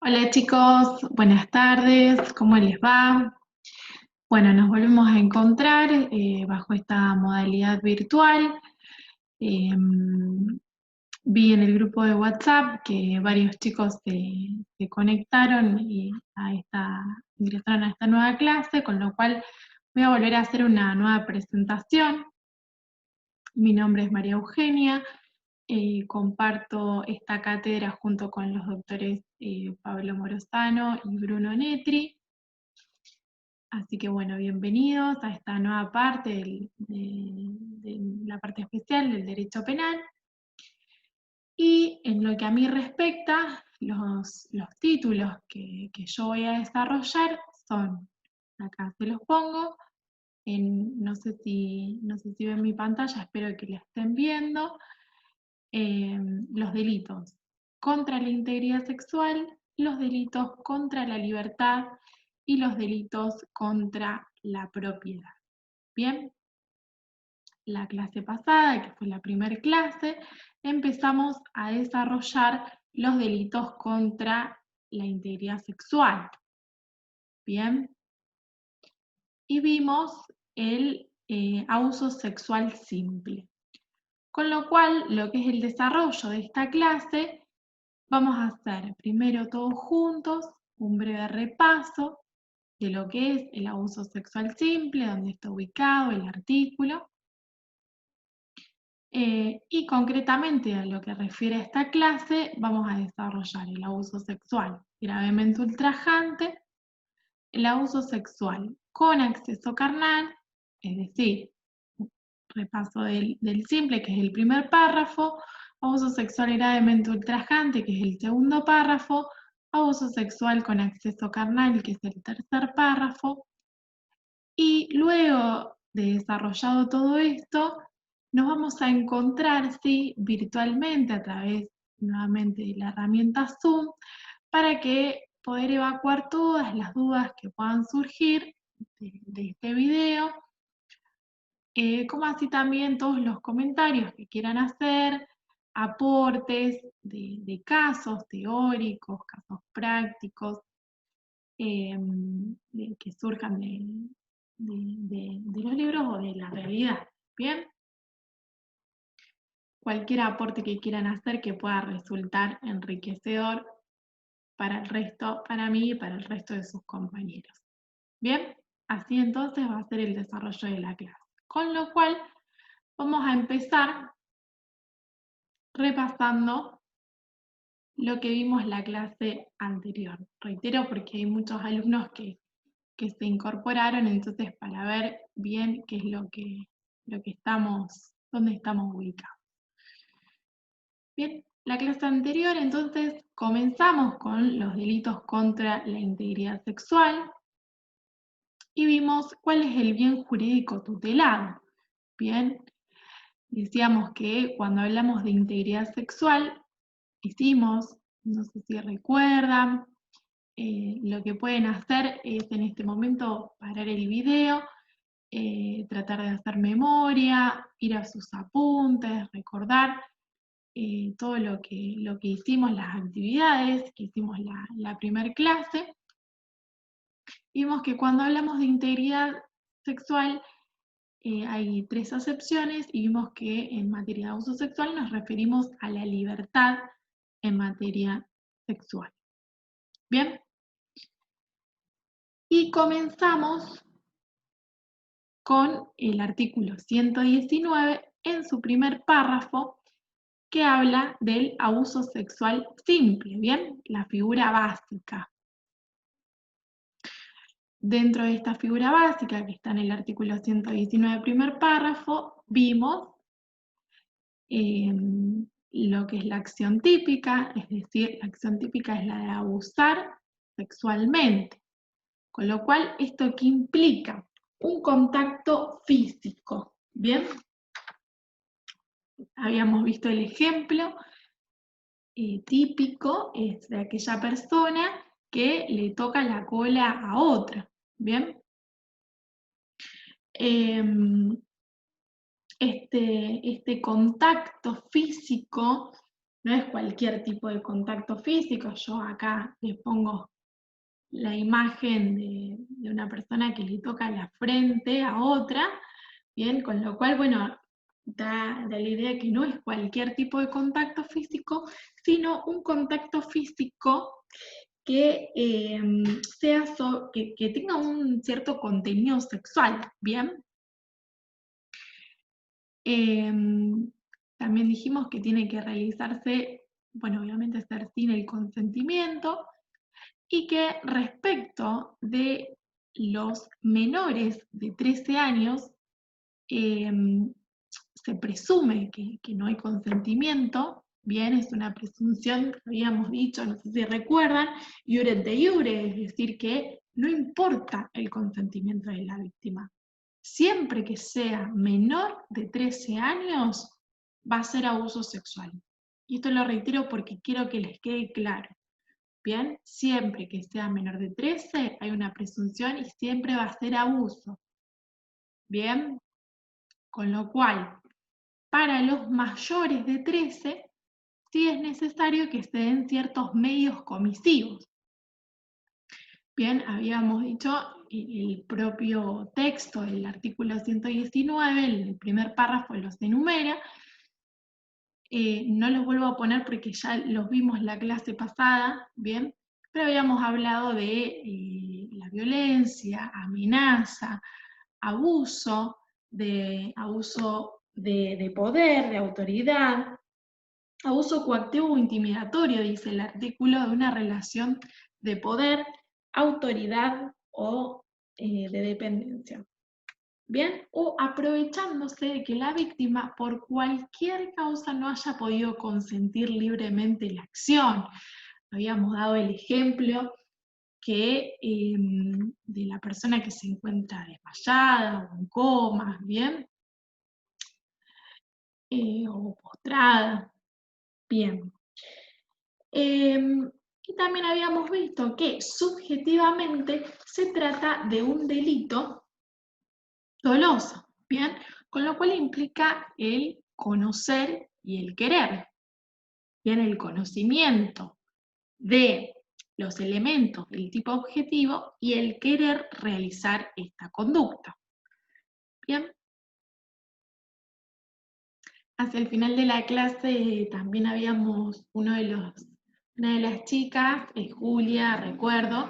Hola chicos, buenas tardes, ¿cómo les va? Bueno, nos volvemos a encontrar bajo esta modalidad virtual. Eh, Vi en el grupo de WhatsApp que varios chicos se conectaron y ingresaron a esta nueva clase, con lo cual voy a volver a hacer una nueva presentación. Mi nombre es María Eugenia. Comparto esta cátedra junto con los doctores Pablo Morozano y Bruno Netri. Así que bueno, bienvenidos a esta nueva parte de la parte especial del derecho penal. Y en lo que a mí respecta, los títulos que yo voy a desarrollar son, acá se los pongo, no sé si ven mi pantalla, espero que la estén viendo, los delitos contra la integridad sexual, los delitos contra la libertad y los delitos contra la propiedad. Bien, la clase pasada, que fue la primera clase, empezamos a desarrollar los delitos contra la integridad sexual. Bien, y vimos el abuso sexual simple. Con lo cual, lo que es el desarrollo de esta clase, vamos a hacer primero todos juntos un breve repaso de lo que es el abuso sexual simple, donde está ubicado el artículo. Y concretamente a lo que refiere a esta clase, vamos a desarrollar el abuso sexual gravemente ultrajante, el abuso sexual con acceso carnal, es decir, repaso del simple, que es el primer párrafo, abuso sexual gravemente ultrajante, que es el segundo párrafo, abuso sexual con acceso carnal, que es el tercer párrafo, y luego de desarrollado todo esto, nos vamos a encontrar, ¿sí?, virtualmente a través nuevamente de la herramienta Zoom, para que poder evacuar todas las dudas que puedan surgir de este video, como así también todos los comentarios que quieran hacer, aportes de casos teóricos, casos prácticos, que surjan de los libros o de la realidad. Bien, cualquier aporte que quieran hacer que pueda resultar enriquecedor para el resto, para mí y para el resto de sus compañeros. Bien, así entonces va a ser el desarrollo de la clase. Con lo cual, vamos a empezar repasando lo que vimos la clase anterior. Reitero porque hay muchos alumnos que se incorporaron, entonces para ver bien qué es lo que estamos, dónde estamos ubicados. Bien, la clase anterior entonces comenzamos con los delitos contra la integridad sexual y vimos cuál es el bien jurídico tutelado. Bien, decíamos que cuando hablamos de integridad sexual, hicimos, no sé si recuerdan, lo que pueden hacer es en este momento parar el video, tratar de hacer memoria, ir a sus apuntes, recordar todo lo que hicimos, las actividades que hicimos la primera clase. Vimos que cuando hablamos de integridad sexual hay tres acepciones y vimos que en materia de abuso sexual nos referimos a la libertad en materia sexual. Bien, y comenzamos con el artículo 119 en su primer párrafo, que habla del abuso sexual simple, ¿bien? La figura básica. Dentro de esta figura básica, que está en el artículo 119, primer párrafo, vimos lo que es la acción típica, es decir, la acción típica es la de abusar sexualmente. Con lo cual, ¿esto qué implica? Un contacto físico, ¿bien? Habíamos visto el ejemplo típico, es de aquella persona que le toca la cola a otra, ¿bien? Este contacto físico no es cualquier tipo de contacto físico. Yo acá les pongo la imagen de una persona que le toca la frente a otra, bien, con lo cual, bueno, da la idea que no es cualquier tipo de contacto físico, sino un contacto físico que, que tenga un cierto contenido sexual, ¿bien? También dijimos que tiene que realizarse, bueno, obviamente ser sin el consentimiento, y que respecto de los menores de 13 años, se presume que no hay consentimiento, bien, es una presunción, habíamos dicho, no sé si recuerdan, iure de iure, es decir, que no importa el consentimiento de la víctima. Siempre que sea menor de 13 años, va a ser abuso sexual. Y esto lo reitero porque quiero que les quede claro. Bien, siempre que sea menor de 13 hay una presunción y siempre va a ser abuso. Bien, con lo cual, para los mayores de 13, sí es necesario que se den ciertos medios comisivos. Bien, habíamos dicho, el propio texto del artículo 119, el primer párrafo los enumera. No los vuelvo a poner porque ya los vimos la clase pasada, bien, pero habíamos hablado de la violencia, amenaza, abuso de poder, de autoridad, abuso coactivo o intimidatorio, dice el artículo, de una relación de poder, autoridad o de dependencia. Bien, o aprovechándose de que la víctima por cualquier causa no haya podido consentir libremente la acción. Habíamos dado el ejemplo que de la persona que se encuentra desmayada o en coma, ¿bien? O postrada, bien. Y también habíamos visto que subjetivamente se trata de un delito doloso, ¿bien? Con lo cual implica el conocer y el querer, ¿bien? El conocimiento de los elementos del tipo objetivo y el querer realizar esta conducta, ¿bien? Hacia el final de la clase también habíamos una de las chicas, Julia, recuerdo,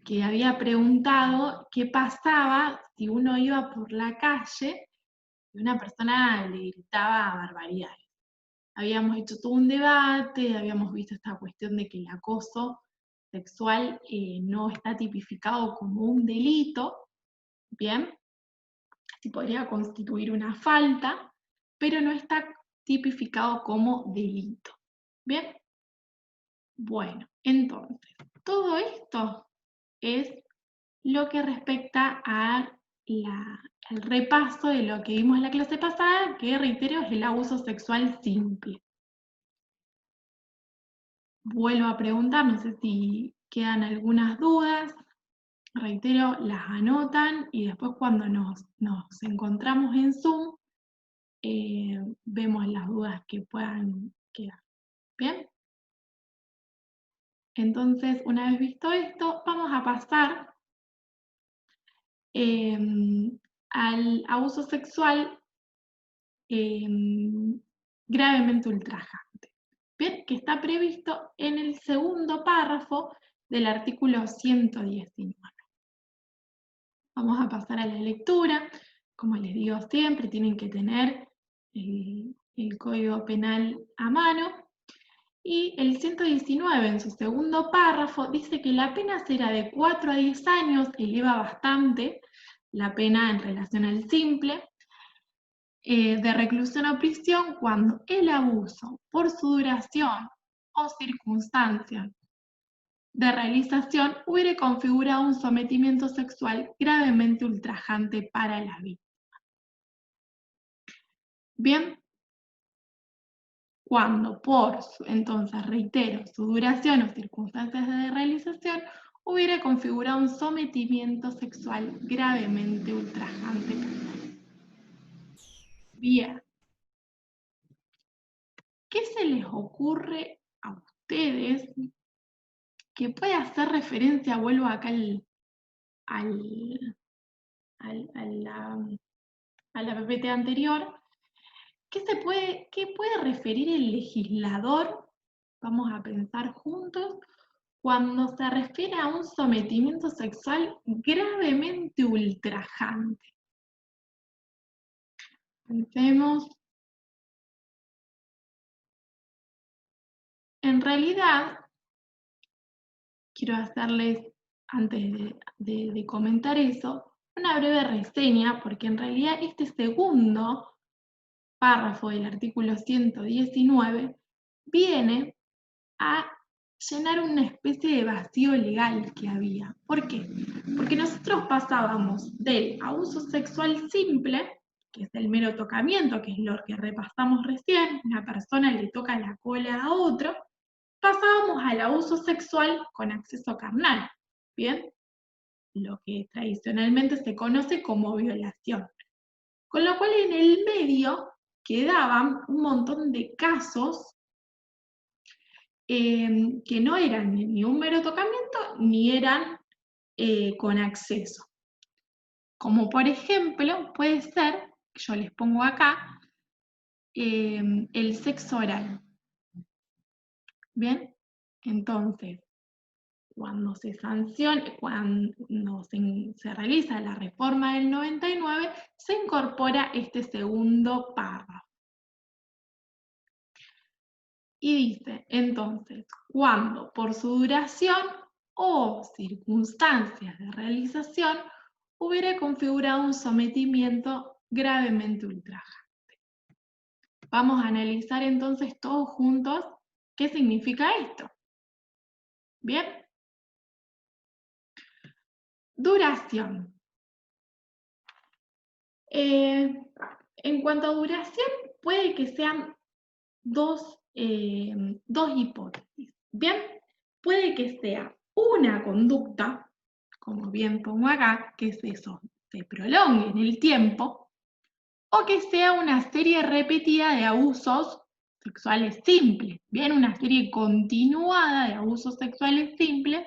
que había preguntado qué pasaba si uno iba por la calle y una persona le gritaba barbaridades. Habíamos hecho todo un debate, habíamos visto esta cuestión de que el acoso sexual no está tipificado como un delito, ¿bien? Sí podría constituir una falta, pero no está tipificado como delito, ¿bien? Bueno, entonces, todo esto es lo que respecta al repaso de lo que vimos en la clase pasada, que reitero es el abuso sexual simple. Vuelvo a preguntar, no sé si quedan algunas dudas, reitero, las anotan y después cuando nos encontramos en Zoom, vemos las dudas que puedan quedar. ¿Bien? Entonces, una vez visto esto, vamos a pasar al abuso sexual gravemente ultrajante, ¿bien? Que está previsto en el segundo párrafo del artículo 119. Vamos a pasar a la lectura. Como les digo siempre, tienen que tener el Código Penal a mano. Y el 119, en su segundo párrafo, dice que la pena será de 4 a 10 años, eleva bastante la pena en relación al simple, de reclusión o prisión cuando el abuso, por su duración o circunstancias de realización, hubiere configurado un sometimiento sexual gravemente ultrajante para la víctima. Bien, cuando entonces reitero, su duración o circunstancias de realización, hubiera configurado un sometimiento sexual gravemente ultrajante. Bien. ¿qué se les ocurre a ustedes que puede hacer referencia? Vuelvo acá a la PPT anterior. ¿Qué puede referir el legislador? Vamos a pensar juntos. Cuando se refiere a un sometimiento sexual gravemente ultrajante. Pensemos. En realidad, quiero hacerles, antes de comentar eso, una breve reseña, porque en realidad este segundo párrafo del artículo 119 viene a llenar una especie de vacío legal que había. ¿Por qué? Porque nosotros pasábamos del abuso sexual simple, que es el mero tocamiento, que es lo que repasamos recién, una persona le toca la cola a otro, pasábamos al abuso sexual con acceso carnal, ¿bien? Lo que tradicionalmente se conoce como violación. Con lo cual en el medio quedaban un montón de casos que no eran ni un mero tocamiento ni eran con acceso. Como por ejemplo, puede ser, yo les pongo acá, el sexo oral. ¿Bien? Entonces, cuando se realiza la reforma del 99, se incorpora este segundo párrafo. Y dice, entonces, cuando por su duración o circunstancias de realización hubiera configurado un sometimiento gravemente ultrajante. Vamos a analizar entonces todos juntos qué significa esto. ¿Bien? Duración. En cuanto a duración, puede que sean dos hipótesis. Bien, puede que sea una conducta, como bien pongo acá, que es eso, se prolongue en el tiempo, o que sea una serie repetida de abusos sexuales simples, bien, una serie continuada de abusos sexuales simples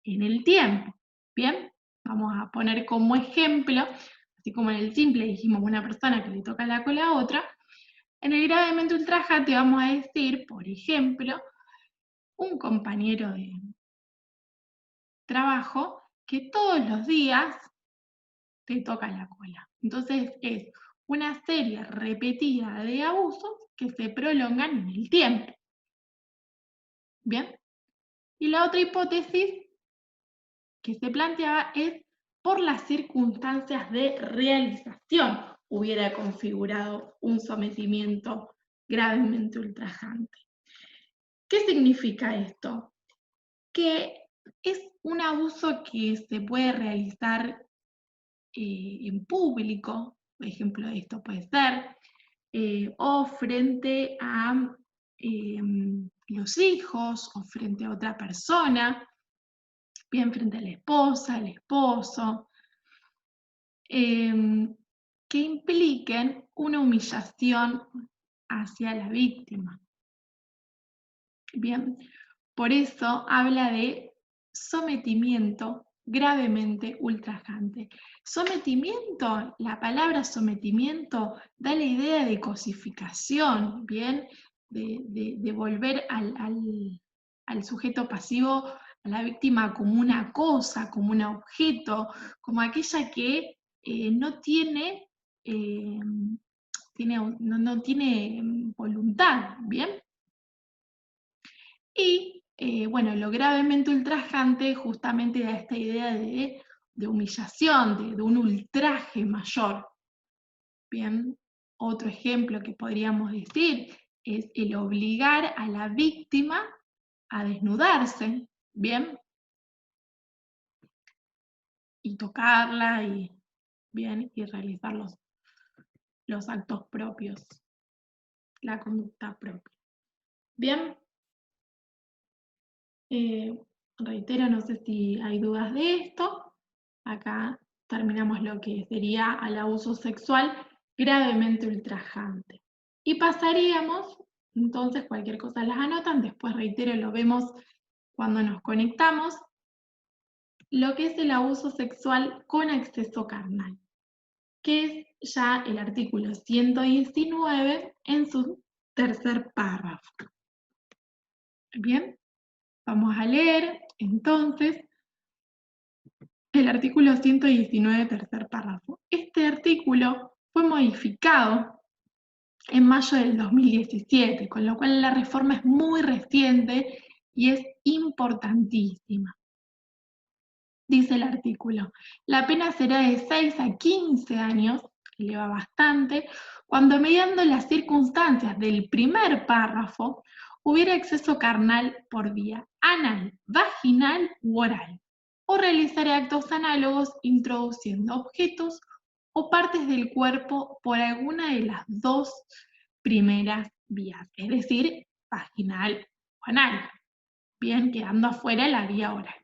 en el tiempo. Bien, vamos a poner como ejemplo, así como en el simple dijimos una persona que le toca la cola a otra, en el gravemente ultrajante vamos a decir, por ejemplo, un compañero de trabajo que todos los días te toca la cola. Entonces es una serie repetida de abusos que se prolongan en el tiempo. ¿Bien? Y la otra hipótesis que se planteaba es por las circunstancias de realización hubiera configurado un sometimiento gravemente ultrajante. ¿Qué significa esto? Que es un abuso que se puede realizar en público, por ejemplo, esto puede ser, o frente a los hijos, o frente a otra persona, bien frente a la esposa, al esposo, que impliquen una humillación hacia la víctima. Bien, por eso habla de sometimiento gravemente ultrajante. Sometimiento, la palabra sometimiento da la idea de cosificación, ¿bien? De volver al sujeto pasivo, a la víctima como una cosa, como un objeto, como aquella que no tiene, no tiene voluntad, ¿bien? Y bueno, lo gravemente ultrajante justamente da esta idea de humillación, de un ultraje mayor. Bien, otro ejemplo que podríamos decir es el obligar a la víctima a desnudarse, bien, y tocarla y realizar los actos propios, la conducta propia. Bien. Reitero, no sé si hay dudas de esto. Acá terminamos lo que sería al abuso sexual gravemente ultrajante. Y pasaríamos Entonces, cualquier cosa las anotan, después reitero, lo vemos cuando nos conectamos. Lo que es el abuso sexual con acceso carnal, que es ya el artículo 119 en su tercer párrafo. Bien, vamos a leer entonces el artículo 119, tercer párrafo. Este artículo fue modificado en mayo del 2017, con lo cual la reforma es muy reciente y es importantísima. Dice el artículo, la pena será de 6 a 15 años, eleva bastante, cuando mediando las circunstancias del primer párrafo hubiera acceso carnal por vía anal, vaginal u oral, o realizar actos análogos introduciendo objetos o partes del cuerpo por alguna de las dos primeras vías, es decir, vaginal o anal, bien, quedando afuera la vía oral.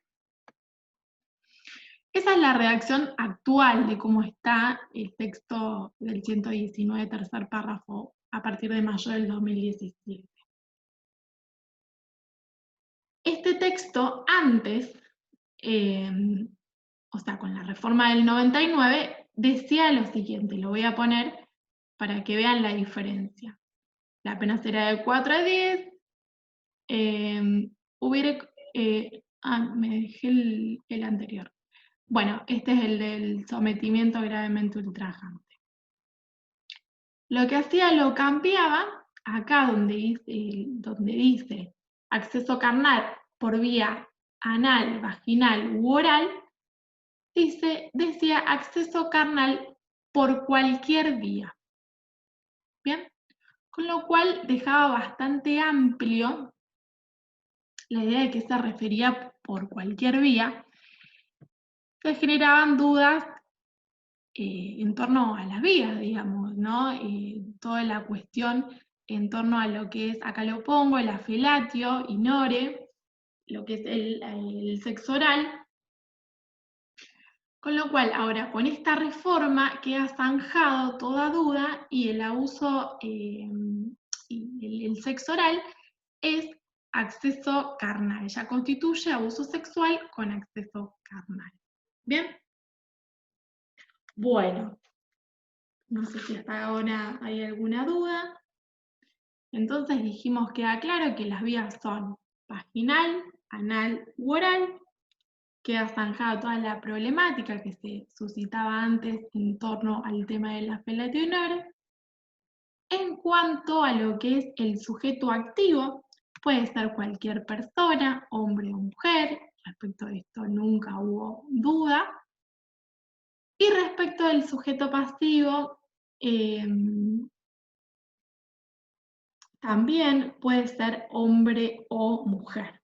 Esa es la redacción actual de cómo está el texto del 119, tercer párrafo, a partir de mayo del 2017. Este texto antes, o sea, con la reforma del 99, decía lo siguiente, lo voy a poner para que vean la diferencia. La pena será de 4 a 10, me dejé el anterior. Bueno, este es el del sometimiento gravemente ultrajante. Lo que hacía lo cambiaba, acá donde dice acceso carnal por vía anal, vaginal u oral, decía acceso carnal por cualquier vía. ¿Bien? Con lo cual dejaba bastante amplio la idea de que se refería por cualquier vía. Se generaban dudas en torno a las vías, digamos, ¿no? Toda la cuestión en torno a lo que es, acá lo pongo, el afelatio, INORE, lo que es el sexo oral, con lo cual ahora con esta reforma queda zanjado toda duda y el abuso, y el sexo oral es acceso carnal, ya constituye abuso sexual con acceso carnal. ¿Bien? Bueno. No sé si hasta ahora hay alguna duda. Entonces dijimos, queda claro que las vías son vaginal, anal u oral. Queda zanjada toda la problemática que se suscitaba antes en torno al tema de la felatio INORE. En cuanto a lo que es el sujeto activo, puede ser cualquier persona, hombre o mujer. Respecto a esto nunca hubo duda. Y respecto del sujeto pasivo, también puede ser hombre o mujer.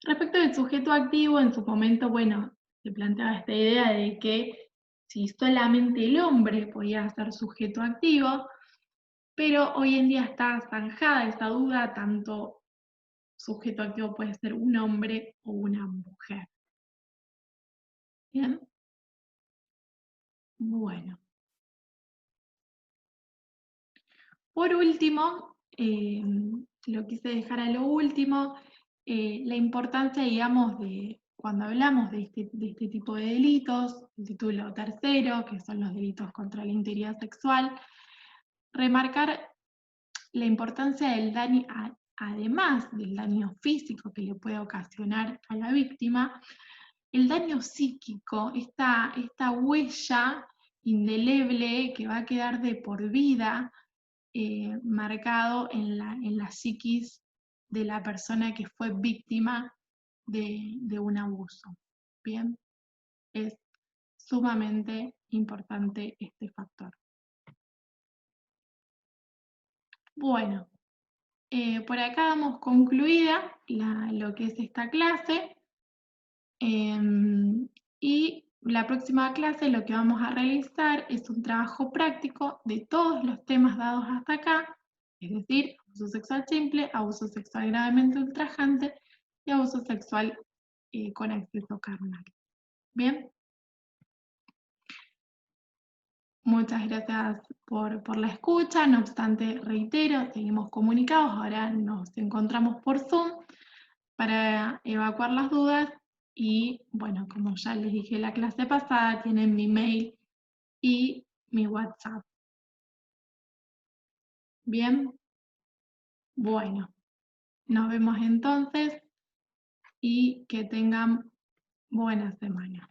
Respecto del sujeto activo, en su momento, bueno, se planteaba esta idea de que si solamente el hombre podía ser sujeto activo, pero hoy en día está zanjada esa duda, tanto sujeto activo puede ser un hombre o una mujer. ¿Bien? Bueno. Por último, lo quise dejar a lo último, la importancia, digamos, de cuando hablamos de este tipo de delitos, el título tercero, que son los delitos contra la integridad sexual, remarcar la importancia del daño, además del daño físico que le puede ocasionar a la víctima, el daño psíquico, esta huella indeleble que va a quedar de por vida, marcado en la psiquis de la persona que fue víctima de un abuso. Bien, es sumamente importante este factor. Bueno, por acá damos concluida lo que es esta clase. Y la próxima clase lo que vamos a realizar es un trabajo práctico de todos los temas dados hasta acá, es decir, abuso sexual simple, abuso sexual gravemente ultrajante y abuso sexual con acceso carnal. Bien. Muchas gracias por la escucha, no obstante, reitero, seguimos comunicados, ahora nos encontramos por Zoom para evacuar las dudas y, bueno, como ya les dije la clase pasada, tienen mi mail y mi WhatsApp. Bien, bueno, nos vemos entonces y que tengan buena semana.